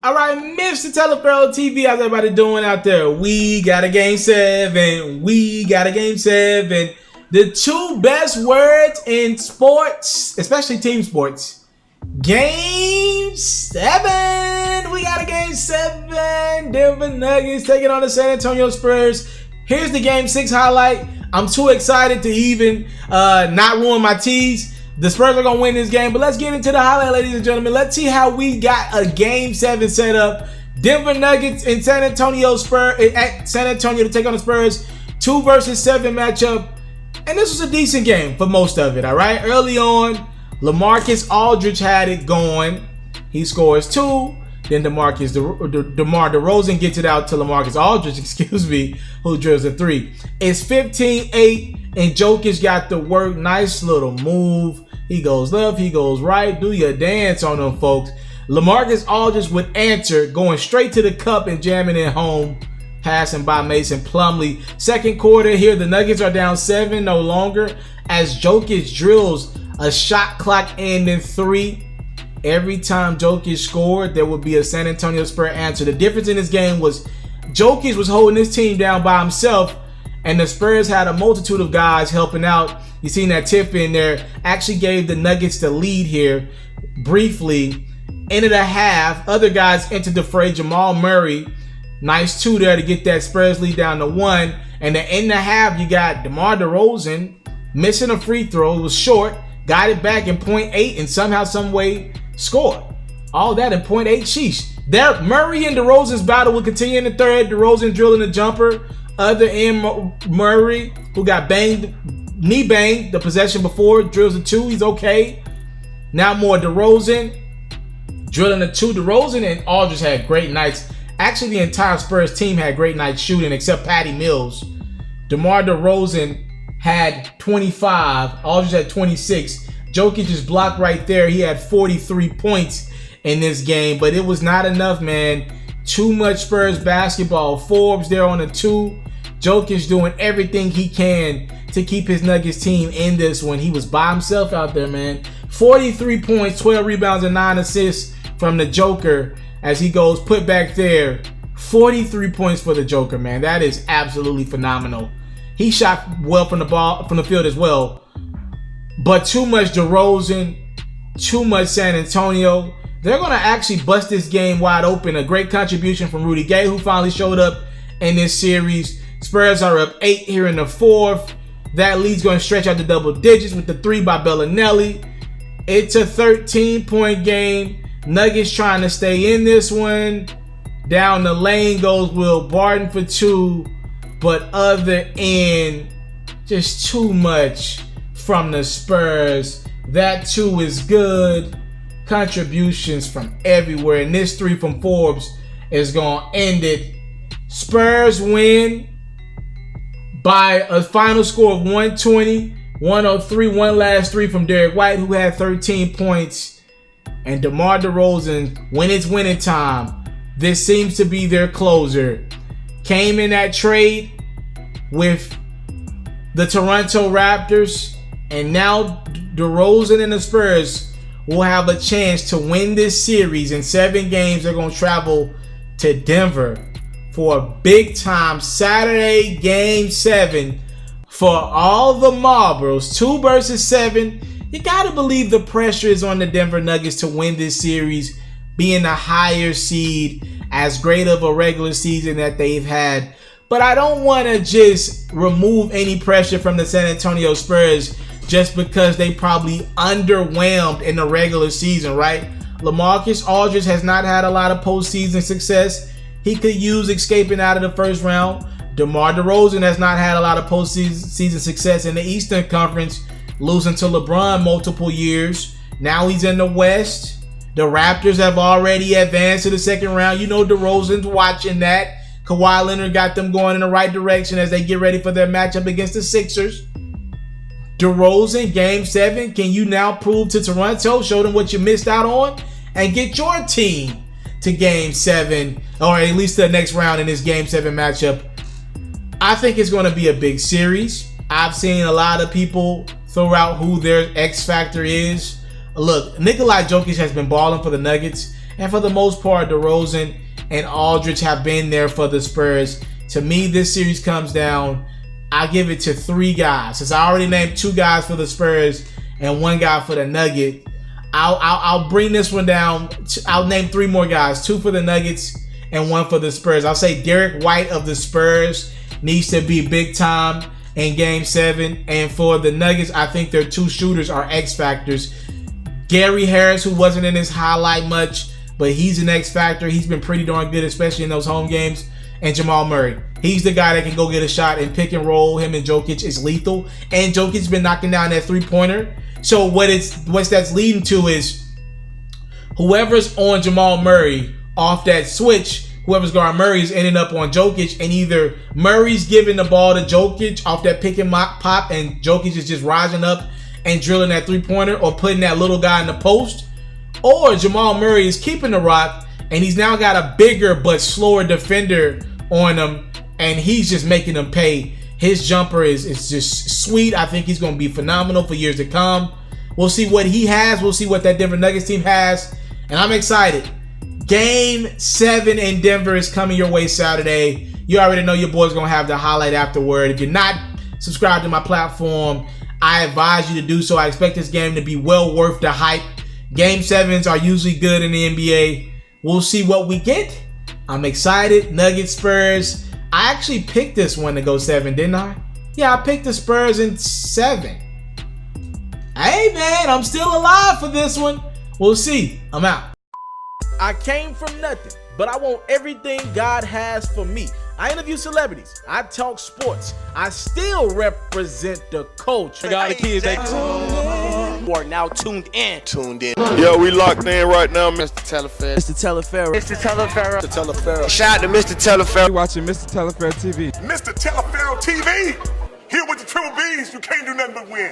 All right, Mr. Taliaferro TV, how's everybody doing out there? We got a game 7. We got a game 7. The two best words in sports, especially team sports. Game 7. We got a game 7. Denver Nuggets taking on the San Antonio Spurs. Here's the game 6 highlight. I'm too excited to even not ruin my tease. The Spurs are going to win this game, but let's get into the highlight, ladies and gentlemen. Let's see how we got a Game 7 set up. Denver Nuggets in San Antonio Spurs at San Antonio to take on the Spurs. 2 versus 7 matchup. And this was a decent game for most of it, all right? Early on, LaMarcus Aldridge had it going. He scores 2. Then DeMar DeRozan gets it out to LaMarcus Aldridge, who drills a 3. It's 15-8, and Jokic got the work. Nice little move. He goes left, he goes right. Do your dance on them, folks. LaMarcus Aldridge would answer, going straight to the cup and jamming it home. Passing by Mason Plumlee. Second quarter here, the Nuggets are down 7 no longer as Jokic drills a shot clock ending 3. Every time Jokic scored, there would be a San Antonio Spurs answer. The difference in this game was Jokic was holding his team down by himself, and the Spurs had a multitude of guys helping out. You seen that tip in there. Actually gave the Nuggets the lead here briefly. End of the half, other guys entered the fray. Jamal Murray, nice 2 there to get that Spurs lead down to 1. And the end of the half, you got DeMar DeRozan missing a free throw. It was short. Got it back in 0.8 and somehow, some way scored. All that in 0.8. Sheesh. There, Murray and DeRozan's battle will continue in the third. DeRozan drilling a jumper. Other end, Murray, who got banged, knee banged the possession before, drills a 2. He's okay. Now more DeRozan drilling a 2. DeRozan and Aldridge had great nights. Actually, the entire Spurs team had great nights shooting except Patty Mills. DeMar DeRozan had 25. Aldridge had 26. Jokic is blocked right there. He had 43 points in this game, but it was not enough, man. Too much Spurs basketball. Forbes there on the 2. Jokic doing everything he can to keep his Nuggets team in this one. He was by himself out there, man. 43 points, 12 rebounds, and 9 assists from the Joker as he goes put back there. 43 points for the Joker, man. That is absolutely phenomenal. He shot well from the field as well. But too much DeRozan, too much San Antonio. They're going to actually bust this game wide open. A great contribution from Rudy Gay, who finally showed up in this series. Spurs are up 8 here in the 4th. That lead's going to stretch out to double digits with the 3 by Bellinelli. It's a 13-point game. Nuggets trying to stay in this one. Down the lane goes Will Barton for 2. But other end, just too much from the Spurs. That 2 is good. Contributions from everywhere. And this 3 from Forbes is going to end it. Spurs win by a final score of 120-103. One last 3 from Derek White, who had 13 points. And DeMar DeRozan, when it's winning time, this seems to be their closer. Came in that trade with the Toronto Raptors, and now DeRozan and the Spurs will have a chance to win this series. In 7 games, they're going to travel to Denver for a big-time Saturday Game 7 for all the Marlboros. 2 versus 7. You got to believe the pressure is on the Denver Nuggets to win this series, being a higher seed, as great of a regular season that they've had. But I don't want to just remove any pressure from the San Antonio Spurs just because they probably underwhelmed in the regular season, right? LaMarcus Aldridge has not had a lot of postseason success. He could use escaping out of the first round. DeMar DeRozan has not had a lot of postseason success in the Eastern Conference, losing to LeBron multiple years. Now he's in the West. The Raptors have already advanced to the second round. You know DeRozan's watching that. Kawhi Leonard got them going in the right direction as they get ready for their matchup against the Sixers. DeRozan, Game 7. Can you now prove to Toronto, show them what you missed out on, and get your team to Game 7, or at least the next round in this Game 7 matchup? I think it's going to be a big series. I've seen a lot of people throw out who their X factor is. Look, Nikola Jokic has been balling for the Nuggets, And for the most part, DeRozan and Aldridge have been there for the Spurs. To me, this series comes down, I give it to 3 guys. Since I already named 2 guys for the Spurs and 1 guy for the Nuggets, I'll bring this one down. I'll name 3 more guys, 2 for the Nuggets and 1 for the Spurs. I'll say Derek White of the Spurs needs to be big time in Game 7. And for the Nuggets, I think their 2 shooters are X factors. Gary Harris, who wasn't in his highlight much, but he's an X factor. He's been pretty darn good, especially in those home games. And Jamal Murray. He's the guy that can go get a shot and pick and roll. Him and Jokic is lethal. And Jokic's been knocking down that 3-pointer. So what that's leading to is whoever's on Jamal Murray off that switch, whoever's guarding Murray is ending up on Jokic, and either Murray's giving the ball to Jokic off that pick and pop, and Jokic is just rising up and drilling that 3-pointer or putting that little guy in the post, or Jamal Murray is keeping the rock, and he's now got a bigger but slower defender on him, and he's just making them pay. His jumper is just sweet. I think he's going to be phenomenal for years to come. We'll see what he has. We'll see what that Denver Nuggets team has. And I'm excited. Game 7 in Denver is coming your way Saturday. You already know your boy's going to have the highlight afterward. If you're not subscribed to my platform, I advise you to do so. I expect this game to be well worth the hype. Game 7s are usually good in the NBA. We'll see what we get. I'm excited. Nuggets, Spurs. I actually picked this one to go 7, didn't I? Yeah, I picked the Spurs in 7. Hey, man, I'm still alive for this one. We'll see. I'm out. I came from nothing, but I want everything God has for me. I interview celebrities. I talk sports. I still represent the culture. Got the kids, they are now tuned in. Yo, we locked in right now, Mr. Mr.Taliaferro. Shout out to Mr. Taliaferro. You watching Mr. Taliaferro TV. Mr. Taliaferro TV, here with the triple B's, you can't do nothing but win.